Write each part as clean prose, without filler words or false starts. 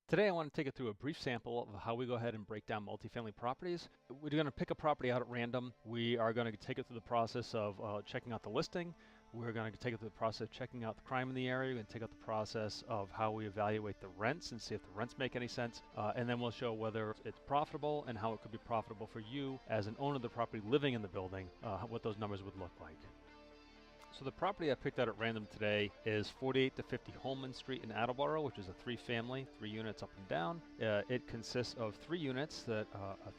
Today I want to take you through a brief sample of how we go ahead and break down multifamily properties. We're going to pick a property out at random. We are going to take it through the process of checking out the listing. We're going to take it through the process of checking out the crime in the area. We're going to take out the process of how we evaluate the rents and see if the rents make any sense. And then we'll show whether it's profitable and how it could be profitable for you as an owner of the property living in the building, what those numbers would look like. So the property I picked out at random today is 48 to 50 Holman Street in Attleboro, which is a 3-family, 3 units up and down. It consists of 3 units, a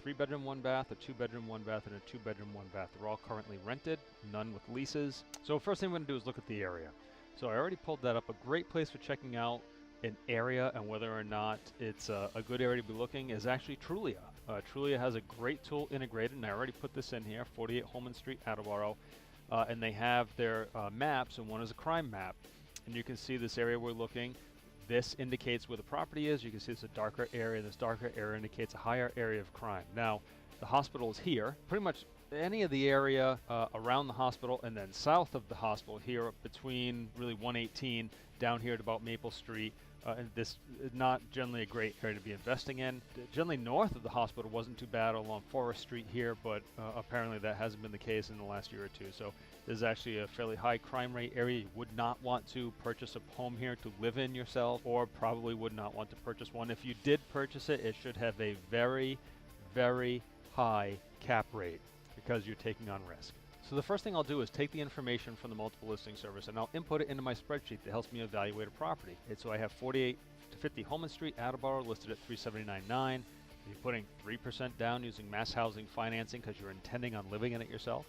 3-bedroom, 1-bath, a 2-bedroom, 1-bath, and a 2-bedroom, 1-bath. They're all currently rented, none with leases. So first thing we're going to do is look at the area. So I already pulled that up. A great place for checking out an area and whether or not it's a good area to be looking is actually Trulia. Trulia has a great tool integrated, and I already put this in here, 48 Holman Street, Attleboro. And they have their maps, and one is a crime map. And you can see this area we're looking. This indicates where the property is. You can see it's a darker area. This darker area indicates a higher area of crime. Now, the hospital is here. Pretty much any of the area around the hospital and then south of the hospital here between really 118 down here at about Maple Street. And this is not generally a great area to be investing in. Generally north of the hospital wasn't too bad along Forest Street here, but apparently that hasn't been the case in the last year or two. So this is actually a fairly high crime rate area. You would not want to purchase a home here to live in yourself, or probably would not want to purchase one. If you did purchase it, it should have a very, very high cap rate because you're taking on risk. So the first thing I'll do is take the information from the multiple listing service and I'll input it into my spreadsheet that helps me evaluate a property. So I have 48 to 50 Holman Street, Attleboro, listed at $379,900. You're putting 3% using mass housing financing because you're intending on living in it yourself.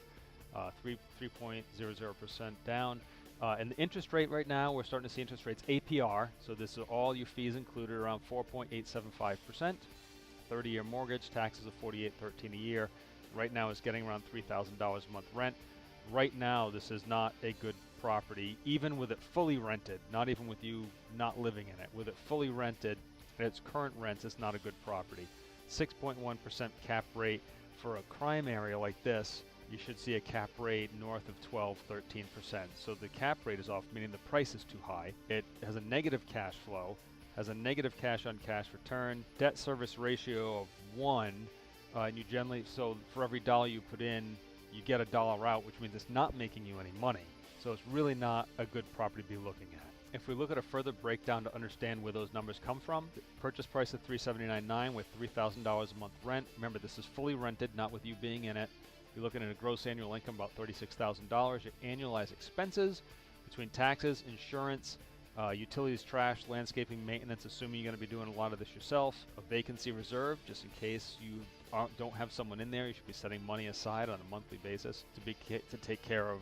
3.00% down. And the interest rate right now, we're starting to see interest rates APR. So this is all your fees included, around 4.875%. 30-year mortgage, taxes of $48.13 a year. Right now it's getting around $3,000 a month rent. Right now this is not a good property, even with it fully rented, not even with you not living in it. With it fully rented at its current rents, it's not a good property. 6.1% cap rate for a crime area like this. You should see a cap rate north of 12-13%. So the cap rate is off, meaning the price is too high. It has a negative cash flow, has a negative cash on cash return, debt service ratio of 1. And you generally, so for every dollar you put in, you get $1 out, which means it's not making you any money. So it's really not a good property to be looking at. If we look at a further breakdown to understand where those numbers come from, the purchase price of $379,900 with $3,000 a month rent. Remember, this is fully rented, not with you being in it. You're looking at a gross annual income about $36,000. Your annualized expenses between taxes, insurance, utilities, trash, landscaping, maintenance, assuming you're going to be doing a lot of this yourself. A vacancy reserve, just in case you don't have someone in there. You should be setting money aside on a monthly basis to take care of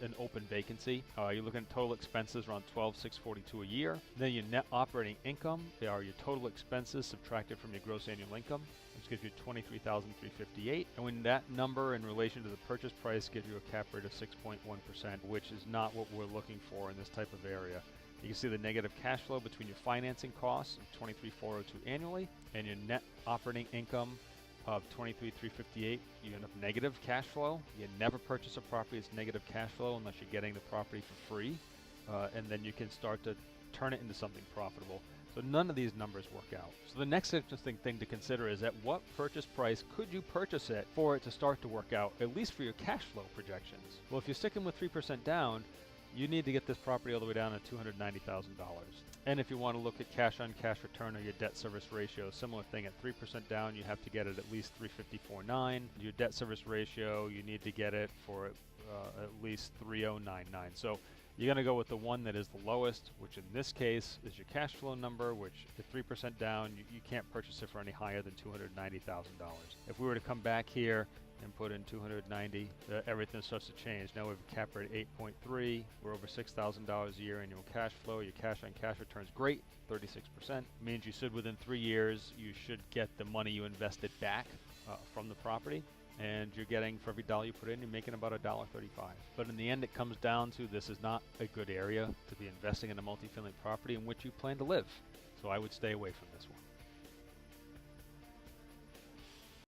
an open vacancy. You're looking at total expenses around $12,642 a year. Then your net operating income, they are your total expenses subtracted from your gross annual income, which gives you $23,358. And when that number in relation to the purchase price gives you a cap rate of 6.1%, which is not what we're looking for in this type of area. You can see the negative cash flow between your financing costs of $23,402 annually and your net operating income of $23,358. You end up negative cash flow. You never purchase a property that's negative cash flow unless you're getting the property for free, and then you can start to turn it into something profitable. So none of these numbers work out. So the next interesting thing to consider is at what purchase price could you purchase it for it to start to work out, at least for your cash flow projections. Well, if you're sticking with 3% down, you need to get this property all the way down to $290,000. And if you want to look at cash on cash return or your debt service ratio, similar thing. At 3% down, you have to get it at least $354,900. Your debt service ratio, you need to get it for at least $3099. So you're going to go with the one that is the lowest, which in this case is your cash flow number, which at 3% down, you can't purchase it for any higher than $290,000. If we were to come back here and put in 290, everything starts to change. Now we have a cap rate 8.3. We're over $6,000 a year annual cash flow. Your cash on cash returns great, 36%. Means you should within 3 years you should get the money you invested back from the property. And you're getting, for every dollar you put in, you're making about $1.35. But in the end, it comes down to this is not a good area to be investing in a multifamily property in which you plan to live. So I would stay away from this one.